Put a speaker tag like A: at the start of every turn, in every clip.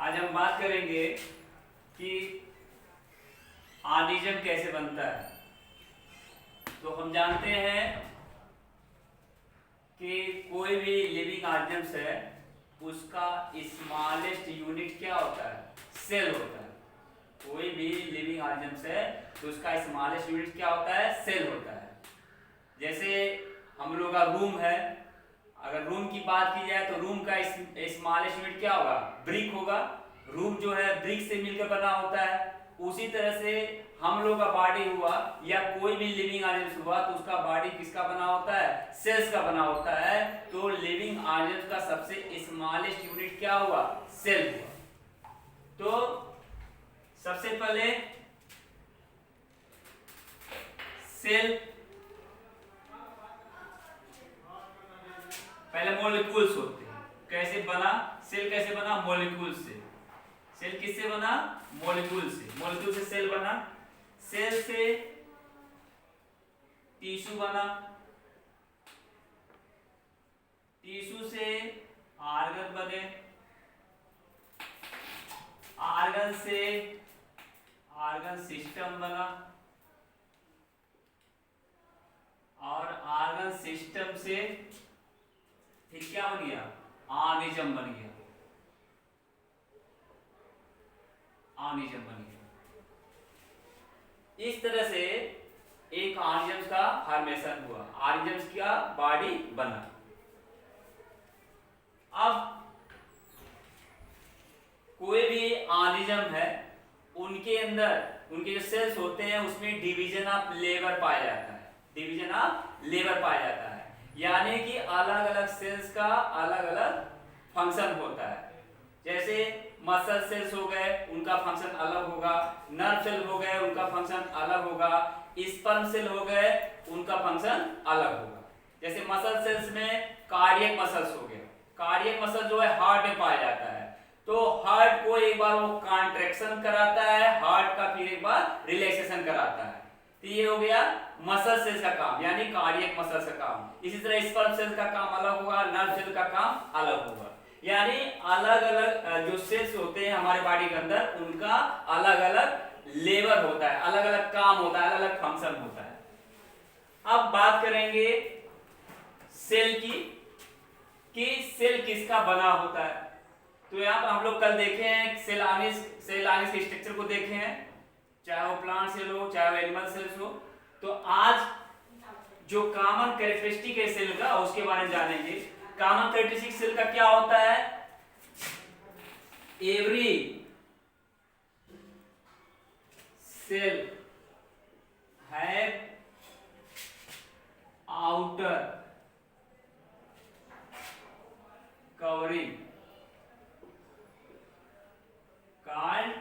A: आज हम बात करेंगे कि ऑर्गेनिज्म कैसे बनता है। तो हम जानते हैं कि कोई भी लिविंग ऑर्गेनिज्म है उसका स्मॉलेस्ट यूनिट क्या होता है? सेल होता है। कोई भी लिविंग ऑर्गेनिज्म है तो उसका स्मॉलेस्ट यूनिट क्या होता है? सेल होता है। जैसे हम लोग का रूम है, अगर रूम की बात की जाए तो रूम का स्मॉलेस्ट यूनिट क्या होगा? ब्रिक होगा। रूम जो है ब्रिक से मिलकर बना होता है। उसी तरह से हम लोग का बॉडी हुआ या कोई भी लिविंग ऑर्गेनिज्म हुआ तो उसका बॉडी किसका बना होता है? सेल्स का बना होता है। तो लिविंग ऑर्गेनिज्म का सबसे स्मॉलेस्ट यूनिट क्या हुआ? सेल हुआ। तो सबसे पहले सेल, पहले मॉलिक्यूल्स होते हैं। कैसे बना सेल? कैसे बना? मॉलिक्यूल से। सेल किससे बना? मॉलिक्यूल से। मॉलिक्यूल से सेल बना। सेल से टिश्यू बना। टिश्यू से ऑर्गन बने। ऑर्गन से ऑर्गन सिस्टम बना और ऑर्गन सिस्टम से फिर क्या बन गया? ऑर्गेनिज्म बन गया। ऑर्गेनिज्म बन गया। इस तरह से एक ऑर्गेनिज्म का फॉर्मेशन हुआ, ऑर्गेनिज्म का बॉडी बना। अब कोई भी ऑर्गेनिज्म है उनके अंदर उनके जो सेल्स होते हैं उसमें डिवीजन ऑफ लेबर पाया जाता है। डिवीजन ऑफ लेबर पाया जाता है, यानी कि अलग अलग सेल्स का अलग अलग फंक्शन होता है। जैसे मसल सेल्स हो गए, उनका फंक्शन अलग होगा। नर्व सेल हो गए, उनका फंक्शन अलग होगा। स्पर्म सेल हो गए, उनका फंक्शन अलग होगा। जैसे मसल सेल्स में कार्डियक मसल्स हो गए। कार्डियक मसल जो है हार्ट में पाया जाता है। तो हार्ट को एक बार वो कॉन्ट्रैक्शन कराता है, हार्ट का फिर एक बार रिलैक्सेशन कराता है। तो ये हो गया मसल सेल्स का काम, यानी कार्डियक मसल्स का काम। इसी तरह स्पर्म सेल्स का काम अलग होगा, नर्व सेल का काम अलग होगा। यानी अलग अलग जो सेल्स होते हैं हमारे बॉडी के अंदर उनका अलग अलग लेबर होता है, अलग अलग काम होता है, अलग अलग फंक्शन होता है। अब बात करेंगे सेल की कि सेल किसका बना होता है। तो यहाँ पर हम लोग कल देखे हैं सेल ऑर्गेनिज्म के स्ट्रक्चर को देखे हैं, चाहे वो प्लांट सेल हो चाहे वो एनिमल सेल्स हो। तो आज जो कॉमन कैरेक्टरिस्टिक है सेल का उसके बारे में जानेंगे। कॉमन कैरेक्टरिस्टिक सेल का क्या होता है? Every cell have outer covering called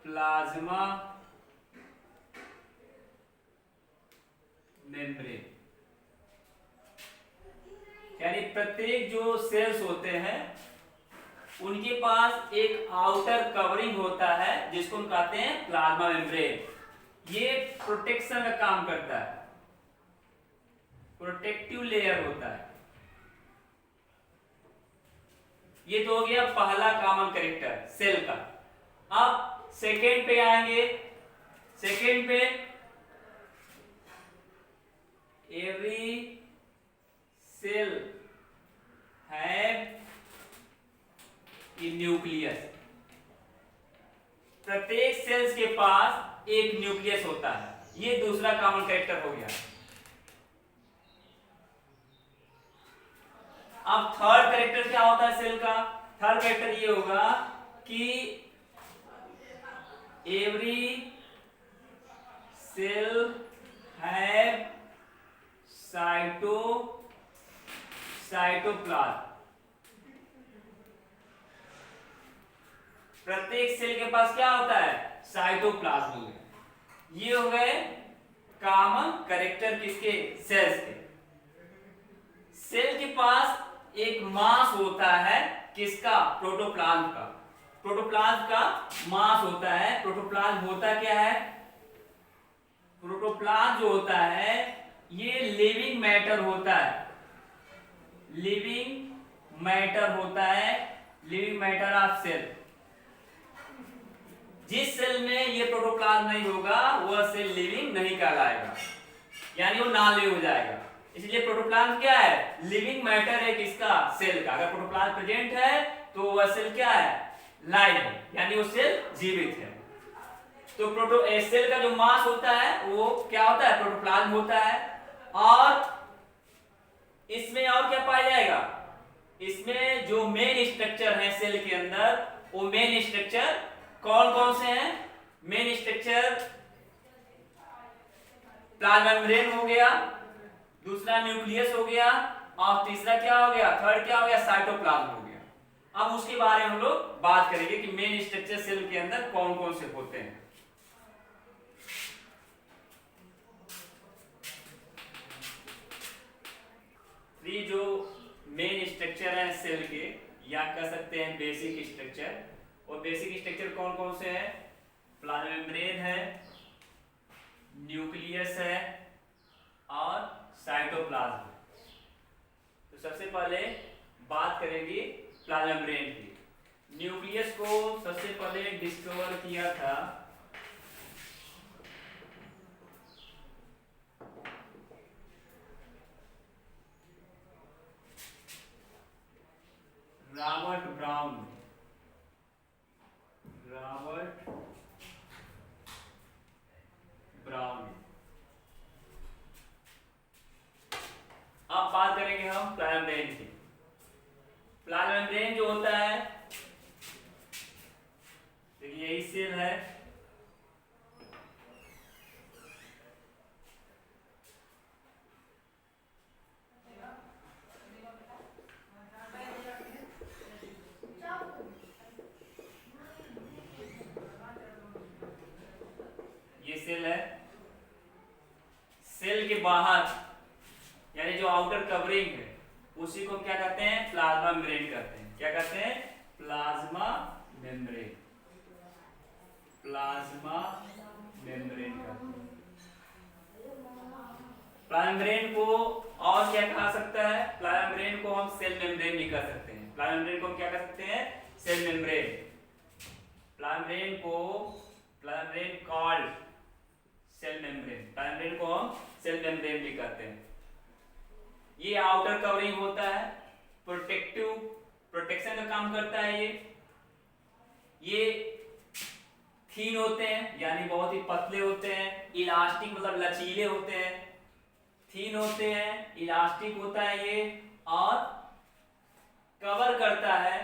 A: plasma membrane. यानी प्रत्येक जो सेल्स होते हैं उनके पास एक आउटर कवरिंग होता है जिसको हम कहते हैं प्लाज्मा मेम्ब्रेन। ये प्रोटेक्शन का काम करता है, प्रोटेक्टिव लेयर होता है। ये तो हो गया पहला कॉमन कैरेक्टर सेल का। अब सेकेंड पे आएंगे। सेकेंड पे every cell have a nucleus. प्रत्येक सेल्स के पास एक न्यूक्लियस होता है। ये दूसरा कॉमन कैरेक्टर हो गया। अब थर्ड कैरेक्टर क्या होता है सेल का? थर्ड कैरेक्टर ये होगा कि एवरी सेल हैव साइटोप्लाज्म। प्रत्येक सेल के पास क्या होता है? साइटोप्लाज्म हो गया। ये हो गए कॉमन कैरेक्टर किसके? सेल्स के। सेल के पास एक मास होता है किसका? प्रोटोप्लाज्म का। प्रोटोप्लाज्म का मास होता है। प्रोटोप्लाज्म होता क्या है? प्रोटोप्लाज्म जो होता है ये लिविंग मैटर होता है। लिविंग मैटर होता है लिविंग मैटर ऑफ सेल, जिस सेल में ये प्रोटोप्लाज्म नहीं होगा वह सेल लिविंग नहीं कहलाएगा, यानी वो नॉन लिविंग हो जाएगा। इसलिए प्रोटोप्लाज्म क्या है, लिविंग मैटर है किसका, सेल का। अगर प्रोटोप्लाज्म प्रेजेंट है तो वह सेल क्या है, लाइव है, यानी वो सेल जीवित है। तो सेल का जो मास होता है वो क्या होता है, प्रोटोप्लाज्म होता है। और इसमें और क्या पाया जाएगा, इसमें जो मेन स्ट्रक्चर है सेल के अंदर, वो मेन स्ट्रक्चर कौन कौन से हैं, मेन स्ट्रक्चर प्लाज्मा मेम्ब्रेन हो गया, दूसरा न्यूक्लियस हो गया, और तीसरा क्या हो गया, थर्ड क्या हो गया, साइटोप्लाज्म हो गया। अब उसके बारे में हम लोग बात करेंगे कि मेन स्ट्रक्चर सेल के अंदर कौन कौन से होते हैं। ये जो मेन स्ट्रक्चर है सेल के, या कह सकते हैं बेसिक स्ट्रक्चर, और बेसिक स्ट्रक्चर कौन कौन से हैं, प्लाज्मा मेम्ब्रेन है, न्यूक्लियस है और साइटोप्लाज्म। तो सबसे पहले बात करेंगे प्लाज्मा मेम्ब्रेन की। न्यूक्लियस को सबसे पहले डिस्कवर किया था रॉबर्ट ब्राउन। अब बात करेंगे हम प्लाज्मा मेम्ब्रेन की। प्लाज्मा मेम्ब्रेन जो होता है, देखिए यही सेल है, ये सेल है। सेल के बाहर यानी जो आउटर कवरिंग है उसी को क्या कहते हैं, प्लाज्मा मेम्ब्रेन कहते हैं। क्या कहते हैं, प्लाज्मा मेम्ब्रेन। प्लाज्मा मेम्ब्रेन कहते हैं। प्लाज्मा मेम्ब्रेन को और क्या कहा सकता है, प्लाज्मा मेम्ब्रेन को हम सेल मेम्ब्रेन भी कह सकते हैं। प्लाज्मा मेम्ब्रेन को हम क्या कह सकते हैं, सेल मेम्ब्रेन। प्लाज्मा मेम्ब्रेन को plasma membrane called cell membrane. Plasma membrane को हम सेल मेम्ब्रेन भी कहते हैं। ये आउटर कवरिंग होता है, प्रोटेक्शन का काम करता है। ये थीन होते हैं यानी बहुत ही पतले होते हैं, इलास्टिक मतलब लचीले होते हैं, थीन होते हैं, इलास्टिक होता है ये, और कवर करता है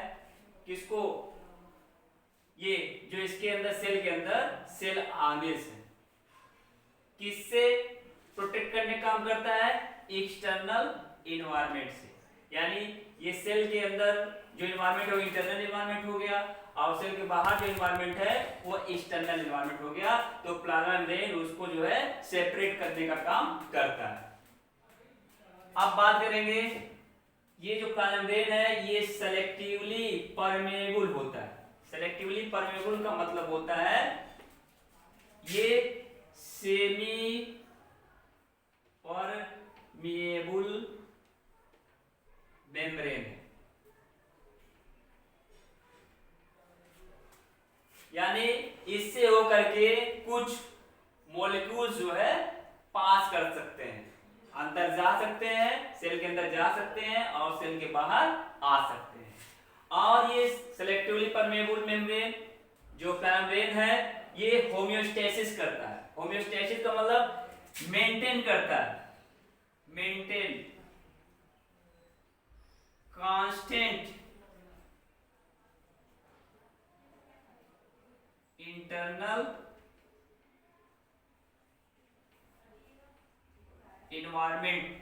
A: किसको, ये जो इसके अंदर सेल के अंदर सेल आने से किससे प्रोटेक्ट करने का काम करता है, एक्सटर्नल इन्वायरमेंट से। यानी ये सेल के अंदर जो इन्वायरमेंट हो इंटरनल इन्वायरमेंट हो गया, और सेल के बाहर जो इन्वायरमेंट है वो एक्सटर्नल इन्वायरमेंट हो गया। तो प्लाज्मा मेम्ब्रेन उसको जो है सेपरेट करने का काम करता है। अब बात करेंगे, ये जो प्लाज्मा मेम्ब्रेन है ये सेलेक्टिवली परमेएबल होता है। सेलेक्टिवली परमेएबल का मतलब होता है ये सेमी परमेएबल मेम्ब्रेन है, यानी इससे होकर के कुछ मॉलिक्यूल्स जो है पास कर सकते हैं, अंदर जा सकते हैं, सेल के अंदर जा सकते हैं और सेल के बाहर आ सकते हैं। और ये सेलेक्टिवली परमेएबल मेम्ब्रेन जो प्लाज्मा मेम्ब्रेन है ये होमियोस्टेसिस करता है। होमियोस्टेसिस का मतलब मेंटेन करता है, मेंटेन कांस्टेंट इंटरनल इन्वायरमेंट,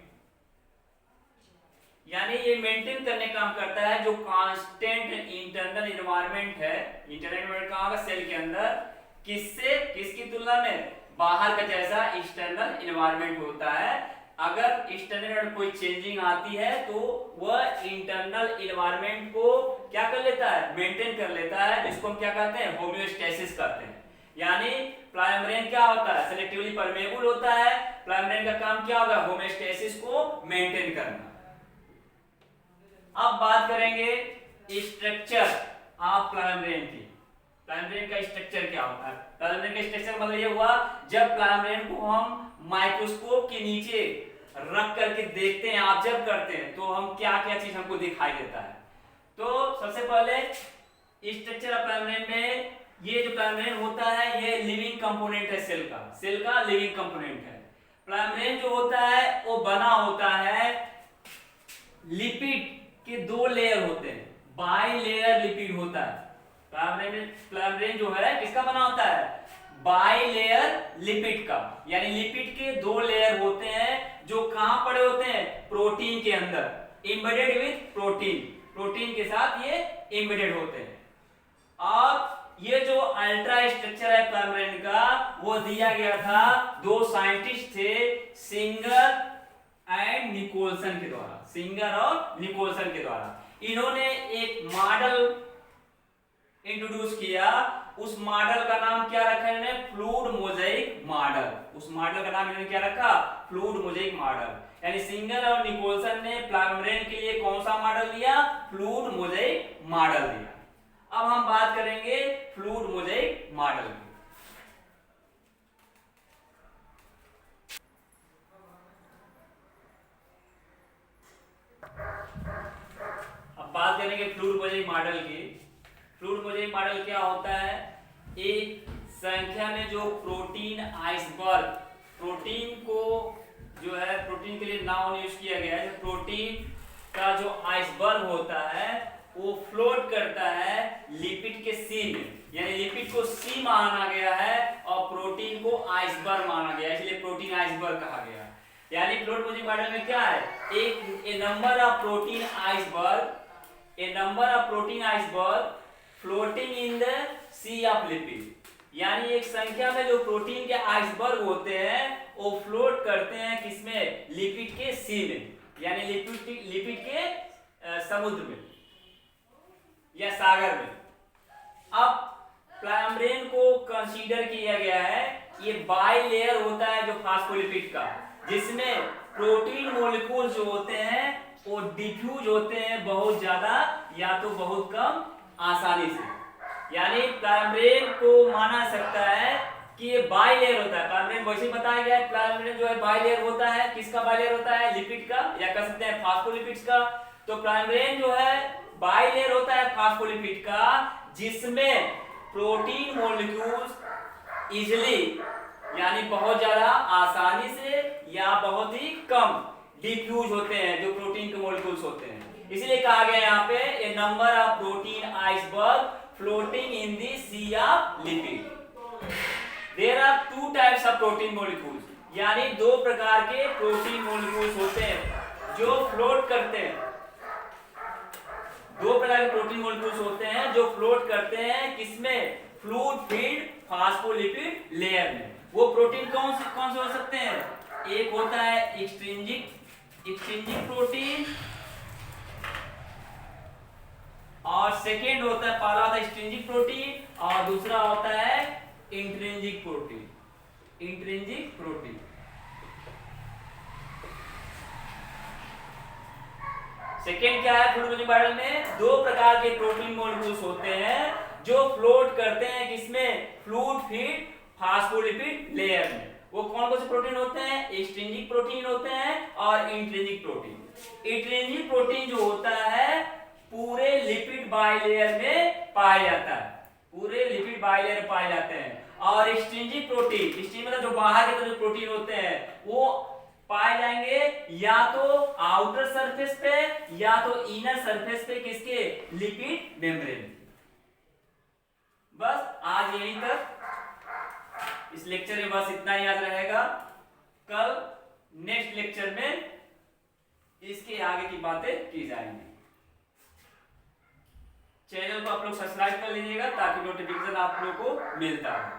A: यानी ये मेंटेन करने का काम करता है जो कांस्टेंट इंटरनल इन्वायरमेंट है। इंटरनल इन्वायरमेंट कहां होगा, सेल के अंदर, किससे, किसकी तुलना में, बाहर का जैसा एक्सटर्नल इन्वायरमेंट होता है। अगर एक्सटर्नल कोई चेंजिंग आती है तो वह इंटरनल इन्वायरमेंट को क्या कर लेता है, मेंटेन कर लेता है, जिसको हम क्या कहते हैं, होमियोस्टेसिस कहते हैं। यानी प्लाज्मा मेम्ब्रेन क्या होता है, सेलेक्टिवली परमेएबल होता है। प्लाज्मा मेम्ब्रेन का काम क्या होगा, होमियोस्टेसिस को मेंटेन करना। अब बात करेंगे स्ट्रक्चर ऑफ प्लाज्मा मेम्ब्रेन की। प्लाज्मा मेम्ब्रेन का स्ट्रक्चर क्या होता है? प्लाज्मा मेम्ब्रेन का स्ट्रक्चर मतलब ये हुआ जब प्लाज्मा मेम्ब्रेन को हम माइक्रोस्कोप के नीचे रख करके देखते हैं, ऑब्जर्व करते हैं, तो हम क्या क्या चीज हमको दिखाई देता है। तो सबसे पहले स्ट्रक्चर ऑफ प्लाज्मा मेम्ब्रेन में ये जो प्लाज्मा मेम्ब्रेन होता है ये लिविंग कंपोनेंट है सेल का लिविंग कंपोनेंट है। प्लाज्मा मेम्ब्रेन जो होता है वो बना होता है लिपिड के दो लेयर होते हैं, बाई लेयर लिपिड होता है। प्लाज्मा मेम्ब्रेन जो है किसका बना होता है? बाई लेयर लिपिड का, यानी लिपिड के दो लेयर होते हैं जो कहां पड़े होते हैं? प्रोटीन के अंदर, एम्बेडेड विद प्रोटीन, प्रोटीन के साथ ये एम्बेडेड होते हैं। और ये जो अल्ट्रा स्ट्रक्चर है प्लाज्मा मेम्ब्रेन का वो दिया गया था दो साइंटिस्ट थे, सिंगर एंड निकोलसन के द्वारा, सिंगर और निकोलसन के द्वारा। इन्होंने एक मॉडल इंट्रोड्यूस किया, उस मॉडल का नाम क्या रखा इन्होंने? Fluid mosaic model. उस मॉडल का नाम इन्होंने क्या रखा? Fluid mosaic model. यानी सिंगर और निकोलसन ने प्लाज्मा मेम्ब्रेन के लिए कौन सा मॉडल दिया? फ्लूइड मोज़ेइक मॉडल दिया। अब हम बात करेंगे फ्लूइड मोज़ेइक मॉडल की। अब बात करेंगे फ्लूइड मोज़ेइक मॉडल की। फ्लूइड मोज़ेइक मॉडल क्या होता है? एक संख्या में जो प्रोटीन आइसबर्ग, प्रोटीन को जो है प्रोटीन के लिए नाउन यूज किया गया है, प्रोटीन का जो आइसबर्ग होता है वो फ्लोट करता है लिपिड के सी में, यानी लिपिड को सी माना गया है और प्रोटीन को आइसबर्ग माना गया है, इसलिए प्रोटीन आइसबर्ग कहा गया। यानी फ्लूइड मोज़ेइक मॉडल में क्या है? A number of protein iceberg, a number of protein iceberg floating in the sea of lipid, यानी एक संख्या में जो प्रोटीन के आइसबर्ग होते हैं वो फ्लोट करते हैं किसमें? लिपिड के सी में, यानी लिपिड के समुद्र में या सागर में। अब प्लाज्मा मेम्ब्रेन को कंसीडर किया गया है, ये बाई लेयर होता है जो फास्फोलिपिड का, जिसमें प्रोटीन मॉलिक्यूल जो होते हैं वो डिफ्यूज होते हैं बहुत ज्यादा या तो बहुत कम आसानी से। यानी प्लाज्मा मेम्ब्रेन को माना सकता है कि ये बाई लेयर होता है। प्लाज्मा मेम्ब्रेन वैसे बताया गया है, प्लाज्मा मेम्ब्रेन जो है बाई लेयर होता है। किसका बाई लेयर होता है? लिपिड का, या कह सकते हैं फास्फोलिपिड्स का। तो प्लाज्मा मेम्ब्रेन जो है बाई लेयर होता है फास्फोलिपिड का, जिसमें प्रोटीन मॉलिक्यूल्स इजीली यानी बहुत ज्यादा आसानी से या बहुत ही कम डिफ्यूज होते हैं, जो प्रोटीन के मॉलिक्यूल्स होते हैं। इसलिए कहा गया यहाँ पे a number of protein iceberg floating in the sea of lipid. There are two types of protein molecules, यानी दो प्रकार के प्रोटीन मॉलिक्यूल्स होते हैं जो फ्लोट करते हैं। दो प्रकार के प्रोटीन मॉलिक्यूल्स होते हैं जो फ्लोट करते हैं किसमें? फ्लूइड फील्ड फास्फोलिपिड लेयर में। वो प्रोटीन कौन से हो सकते हैं? एक होता है एक्सट्रिंसिक प्रोटीन और सेकेंड होता है, पहला होता है एक्सट्रिंसिक प्रोटीन और दूसरा होता है intrinsic protein. Intrinsic protein second क्या है? फ्लूइड मोज़ेइक मॉडल में दो प्रकार के प्रोटीन मॉलिक्यूल्स होते हैं जो फ्लोट करते हैं किसमें? फ्लूइड फील्ड फास्फोलिपिड लेयर में। वो कौन कौन से प्रोटीन होते हैं? एक्सट्रिंसिक प्रोटीन होते हैं और इंट्रिंसिक प्रोटीन। इंट्रिंसिक प्रोटीन जो होता है पूरे लिपिड बाइलेयर में पाया जाता है, पूरे लिपिड बाइलेयर पाए जाते हैं। और एक्सट्रिंसिक प्रोटीन, एक्सट्रिंसिक मतलब जो बाहर के तरफ प्रोटीन होते हैं वो पाए जाएंगे या तो आउटर सरफेस पे या तो इनर सरफेस पे, किसके? Lipid membrane. बस आज यहीं तक, इस लेक्चर में बस इतना ही याद रहेगा। कल नेक्स्ट लेक्चर में इसके आगे की बातें की जाएंगी। चैनल को आप लोग सब्सक्राइब कर लीजिएगा ताकि नोटिफिकेशन आप लोग को मिलता है।